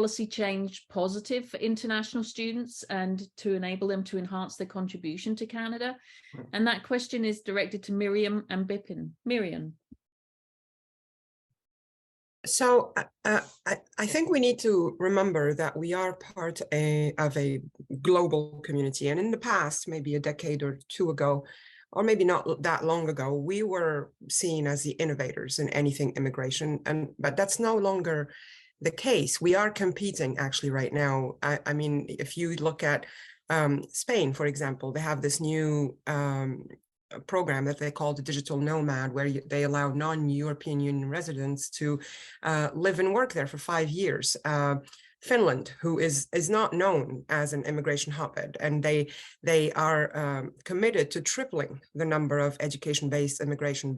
policy change positive for international students and to enable them to enhance their contribution to Canada? And that question is directed to Miriam and Bipin. Miriam. So I think we need to remember that we are part of a global community. And in the past, maybe a decade or two ago, or maybe not that long ago, we were seen as the innovators in anything immigration. But that's no longer the case. We are competing actually right now. I mean, if you look at Spain, for example, they have this new program that they call the digital nomad, where they allow non-European Union residents to live and work there for 5 years. Finland, who is not known as an immigration hotbed, and they are committed to tripling the number of education-based immigration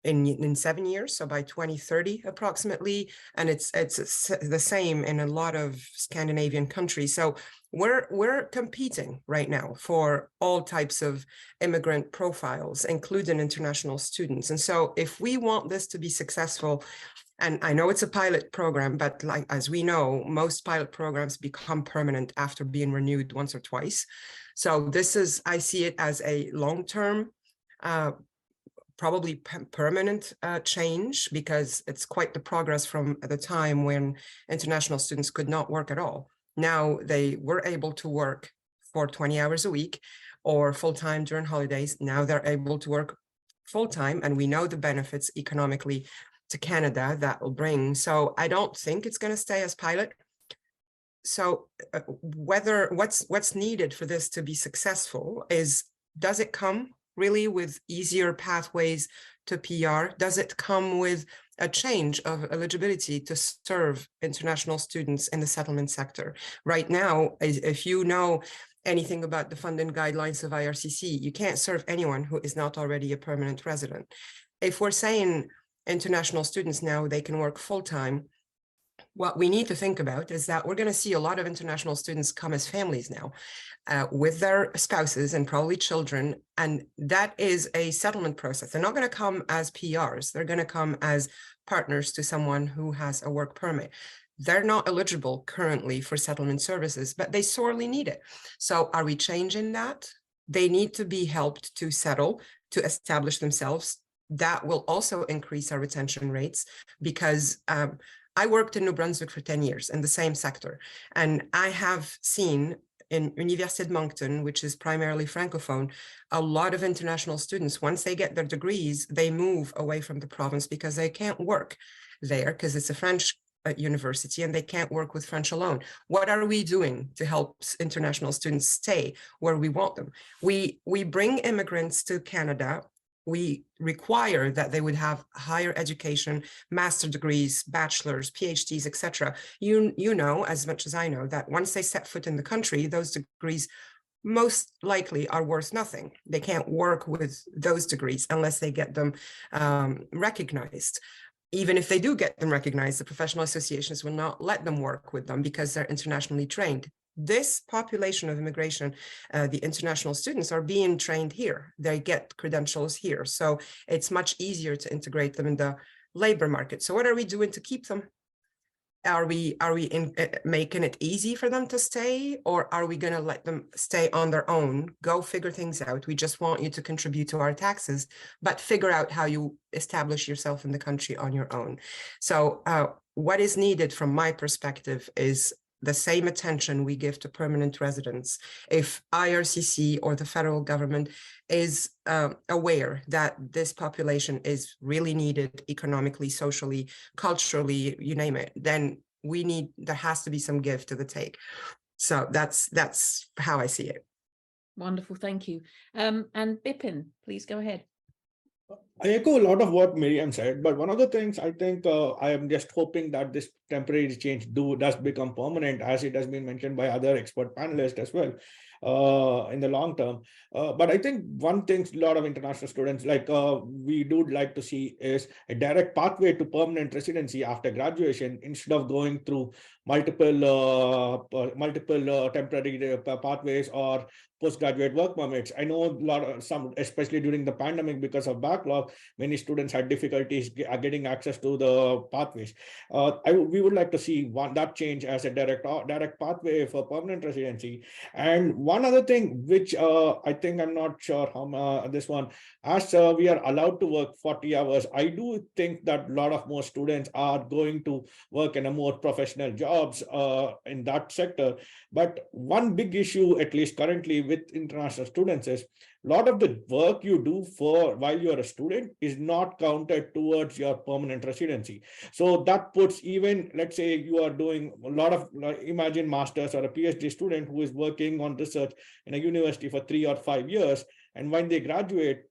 in 7 years, so by 2030 approximately, and it's the same in a lot of Scandinavian countries. So we're competing right now for all types of immigrant profiles, including international students. And so if we want this to be successful, and I know it's a pilot program, but like as we know, most pilot programs become permanent after being renewed once or twice. So this is, I see it as a long-term, probably permanent change, because it's quite the progress from the time when international students could not work at all. Now they were able to work for 20 hours a week or full-time during holidays. Now they're able to work full-time, and we know the benefits economically to Canada that will bring. So I don't think it's going to stay as pilot. So what's needed for this to be successful is, does it come really with easier pathways to PR? Does it come with a change of eligibility to serve international students in the settlement sector? Right now, if you know anything about the funding guidelines of IRCC, you can't serve anyone who is not already a permanent resident. If we're saying international students now, they can work full-time, what we need to think about is that we're going to see a lot of international students come as families now with their spouses and probably children. And that is a settlement process. They're not going to come as PRs. They're going to come as partners to someone who has a work permit. They're not eligible currently for settlement services, but they sorely need it. So are we changing that? They need to be helped to settle, to establish themselves. That will also increase our retention rates, because I worked in New Brunswick for 10 years in the same sector, and I have seen in Université de Moncton, which is primarily Francophone, a lot of international students, once they get their degrees, they move away from the province because they can't work there because it's a French university and they can't work with French alone. What are we doing to help international students stay where we want them? We bring immigrants to Canada. We require that they would have higher education, master degrees, bachelors, PhDs, etc. You know, as much as I know, that once they set foot in the country, those degrees most likely are worth nothing. They can't work with those degrees unless they get them recognized. Even if they do get them recognized, the professional associations will not let them work with them because they're internationally trained. This population of immigration, the international students, are being trained here. They get credentials here. So it's much easier to integrate them in the labor market. So what are we doing to keep them? Are we making it easy for them to stay, or are we going to let them stay on their own, go figure things out? We just want you to contribute to our taxes, but figure out how you establish yourself in the country on your own. So what is needed from my perspective is the same attention we give to permanent residents. If IRCC or the federal government is aware that this population is really needed economically, socially, culturally, you name it, then there has to be some give to the take. So that's how I see it. Wonderful, thank you. And Bipin, please go ahead. I echo a lot of what Miriam said, but one of the things I think I am just hoping that this temporary change does become permanent, as it has been mentioned by other expert panelists as well, in the long term. But I think one thing a lot of international students we do like to see is a direct pathway to permanent residency after graduation, instead of going through multiple temporary pathways or postgraduate work permits. I know some, especially during the pandemic, because of backlog, many students had difficulties getting access to the pathways. We we would like to see that change as a direct pathway for permanent residency. And one other thing, which I think I'm not sure how this one, as we are allowed to work 40 hours, I do think that a lot of more students are going to work in a more professional jobs in that sector. But one big issue, at least currently with international students, is a lot of the work you do while you're a student is not counted towards your permanent residency. So that puts, even, let's say you are doing a lot of, imagine masters or a PhD student who is working on research in a university for 3 or 5 years, and when they graduate,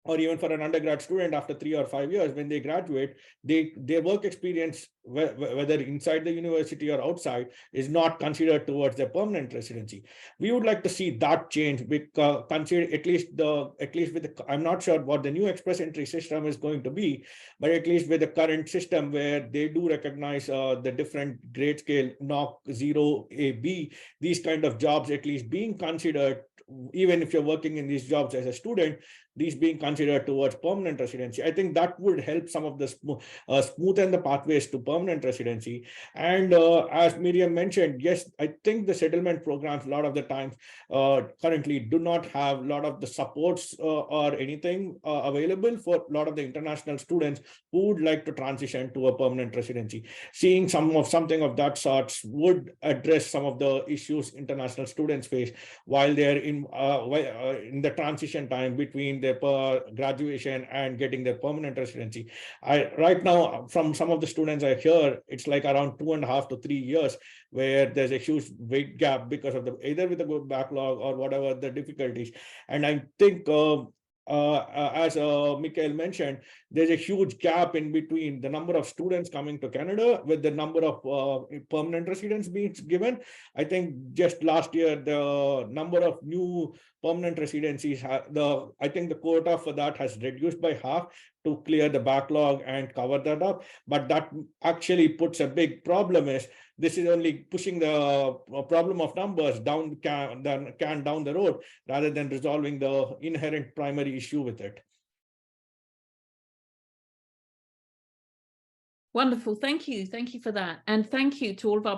or even for an undergrad student after 3 or 5 years, when they graduate, their work experience, whether inside the university or outside, is not considered towards their permanent residency. We would like to see that change, because consider at least with the, I'm not sure what the new express entry system is going to be, but at least with the current system where they do recognize the different grade scale, NOC 0, A, B, these kind of jobs at least being considered, even if you're working in these jobs as a student, these being considered towards permanent residency. I think that would help some of the smoothen the pathways to permanent residency. And as Miriam mentioned, yes, I think the settlement programs a lot of the times currently do not have a lot of the supports or anything available for a lot of the international students who would like to transition to a permanent residency. Seeing something of that sort would address some of the issues international students face while they're in the transition time between their graduation and getting their permanent residency. Right now, from some of the students I hear, it's like around 2.5 to 3 years where there's a huge weight gap because of either with a good backlog or whatever the difficulties. And I think as Mikhail mentioned, there's a huge gap in between the number of students coming to Canada with the number of permanent residents being given. I think just last year, the number of new permanent residencies, I think the quota for that has reduced by half to clear the backlog and cover that up. But that actually puts a big problem, is this is only pushing the problem of numbers down the road rather than resolving the inherent primary issue with it. Wonderful. Thank you. Thank you for that. And thank you to all of our